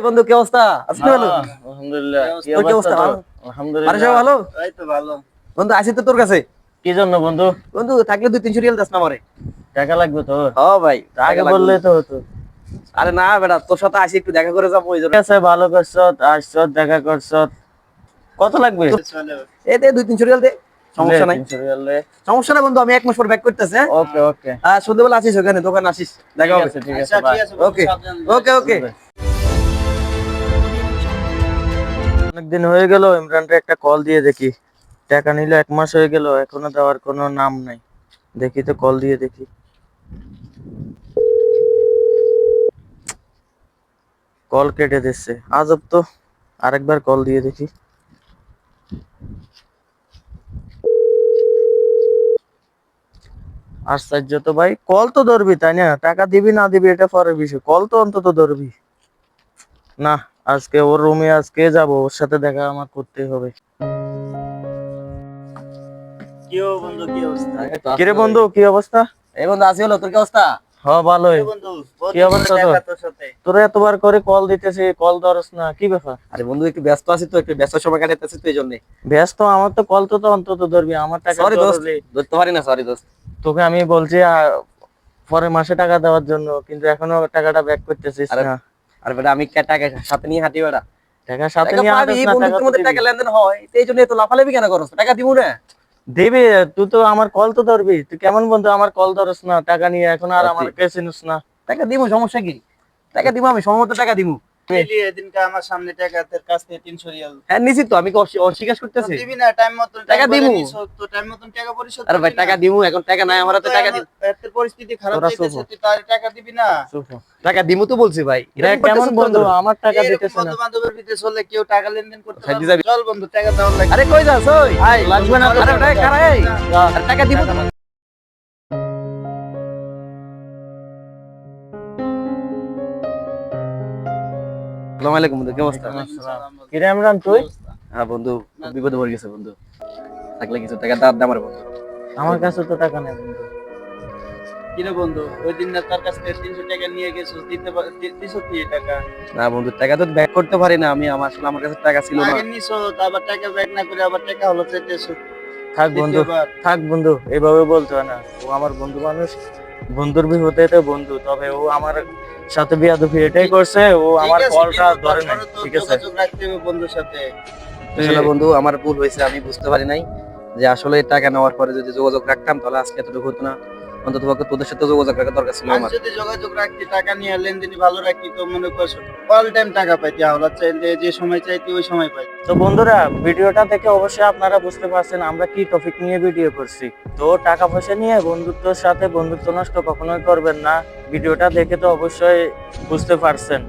বন্ধু কি অবস্থা? আছিস ভালো? আলহামদুলিল্লাহ। তোর কি অবস্থা? আলহামদুলিল্লাহ। আরে সব ভালো? এই তো ভালো। বন্ধু আসি তো তোর কাছে। কি জন্য বন্ধু? বন্ধু থাকলে 2-300 রিয়াল দাস না আমারে। টাকা লাগবে তোর? ও ভাই আগে টাকা লাগবে বললেই বন্ধু। তো হতো। আরে না বেটা, তোর সাথে আসি একটু দেখা করে যাবো ওই জন্য। ঠিক আছে, ভালো করছত, আসছত, দেখা করছত। কত লাগবে? এই দে 2-300 রিয়াল দে, লে সমস্যা নাই। 300 রিয়াল লে। সমস্যা নাই বন্ধু, আমি 1 মাস পর ব্যাক করতেছি। হ্যাঁ ওকে ওকে। সন্ধ্যাবেলা আসিস ওখানে, দোকানে আসিস, দেখা ঠিক হবে। আছে ঠিক আছে, বাই। ওকে ওকে ওকে। অনেকদিন হয়ে গেল, ইমরানকে একটা কল দিয়ে দেখি। টাকা নিল 1 মাস হয়ে গেল, এখনো দেওয়ার কোনো নাম নাই। দেখি তো, কল দিয়ে দেখি। কল কেটে দিচ্ছে, আজব তো। আরেকবার কল দিয়ে দেখি। আশ্চর্য তো ভাই, কল তো ধরবি তাই না? টাকা দিবি না দিবি এটা পরের বিষয়, কল তো অন্তত ধরবি। না, আজকে ওর রুমে আজকে যাব, ওর সাথে দেখা আমার করতেই হবে। কিরে বন্ধু, কি অবস্থা? এই বন্ধু আসি হলো, তোর কি অবস্থা? হ্যাঁ ভালোই। কি অবস্থা তোর? তোরা এতবার করে কল দিতেছি, কল ধরস না, কি ব্যাপার? আরে বন্ধু একটু ব্যস্ত আছি তো, একটু ব্যস্ত সময় কাটাতেছি তো এই জন্য। ব্যস্ত? আমার তো কল তো অন্তত ধরবি, আমার টাকা সরি দোস্ত, জরুরি। ধরতে পারি না, সরি দোস্ত। তোকে আমি বলছি পরের মাসে টাকা দেওয়ার জন্য, কিন্তু এখনো টাকাটা ব্যাক করতেছিস আরে না। আরে বেটা, আমি টাকা সাথে নিয়ে হাঁটি বেটা। টাকা সাথে টাকা নিয়ে পাবি, আনিস না, টাকা বন্ধুত্বের তো মধ্যে দিবি। টাকা লেনদেন হয়, তো এই জন্য এত লাফালাফি কেন করছ? টাকা দিব না। দিবি। তুই তো আমার কল তো ধরবি, তুই কেমন বন্ধু, আমার কল ধরস না, টাকা নিয়ে এখন আর আমার কাছে চিনিস না। টাকা দিব, সমস্যা কি? টাকা দিব, আমি সময় মতো টাকা দিব। এদিনকে আমার সামনে টাকা তোর কাছ থেকে 300 রিয়াল হ্যাঁ নিছি তো, আমি কি অস্বীকার করতেছি? দিবি না টাইম মতন টাকা দিমু। তো টাইম মতন টাকা পরিশোধ আরে ভাই করবি না। টাকা দিমু, এখন টাকা নাই আমার হাতে, টাকা দিব। তোর পরিস্থিতি খারাপ তোরা যাইতেছে, চুপ হ। তুই তার টাকা দিবি না। চুপ হ। টাকা দিমু তো বলছি ভাই। দেখ কেমন বন্ধু, আমার টাকা এরকম দিতেছে না। বন্ধু বান্ধবের ভিতরে চললে কেউ টাকা লেনদেন করতে সাইডে পারবে যাবি। না। চল বন্ধু টাকা দেওয়ার লাগে। আরে কই যাস ওই? আয়, লাগবে না তো। আরে ভাই খারাপ এই। যা। আরে টাকা দিব তো। আসসালামু আলাইকুম বন্ধু, কি অবস্থা? কিরে ইমরান, তুই? হ্যাঁ বন্ধু, খুব বিপদে পড়ে গেছে বন্ধু। থাকলে কিছু টাকা দাঁড় দামার বন্ধু। আমার কাছে তো টাকা নেই বন্ধু। কিরে বন্ধু, ওই দিন না তার কাছ থেকে 300 টাকা নিয়ে গেছিস, দিছিস কি টাকা? না বন্ধু, টাকা তো ব্যাক করতে পারি না আমি, আসলে আমার কাছে টাকা ছিল না। আগে নিছো, আবার টাকা ব্যাক না করে আবার টাকা হলো চাইতেছ। থাক বন্ধু, দ্বিতীয়বার। থাক বন্ধু, এভাবে বলতে হয় না। ও আমার বন্ধু মানুষ, বন্ধুর বিপদে তো বন্ধু, তবে ও আমার সাথে বিয়াদবি এটাই করছে, ও আমার ঠিক আছে, কলটা কিন্তু ধরে নাই। তারপরে তো ঠিক আছে, যোগাযোগ রাখতে হবে বন্ধুর সাথে। আসলে বন্ধু আমার ভুল হয়েছে, আমি বুঝতে পারি নাই যে আসলে টাকা নেওয়ার পরে যদি যোগাযোগ রাখতাম তাহলে আজকে এতটুকু হতো না। অন্তত পক্ষে তোদের সাথে যোগাযোগ রাখার দরকার ছিল আমি আমার। যদি যোগাযোগ রাখতি, টাকা নিয়ে লেনদেনই ভালো রাখি, তো মনে কর অল টাইম টাকা পাইতি, আমরা চাইলে যে সময় চাইতি ওই সময় পাই। তো বন্ধুরা, ভিডিওটা দেখে অবশ্যই আপনারা বুঝতে পারছেন আমরা কি টপিক নিয়ে ভিডিও করছি। তো টাকা পয়সা নিয়ে বন্ধুত্বের সাথে বন্ধুত্ব নষ্ট কখনোই করবেন না। ভিডিওটা দেখে তো অবশ্যই বুঝতে পারছেন।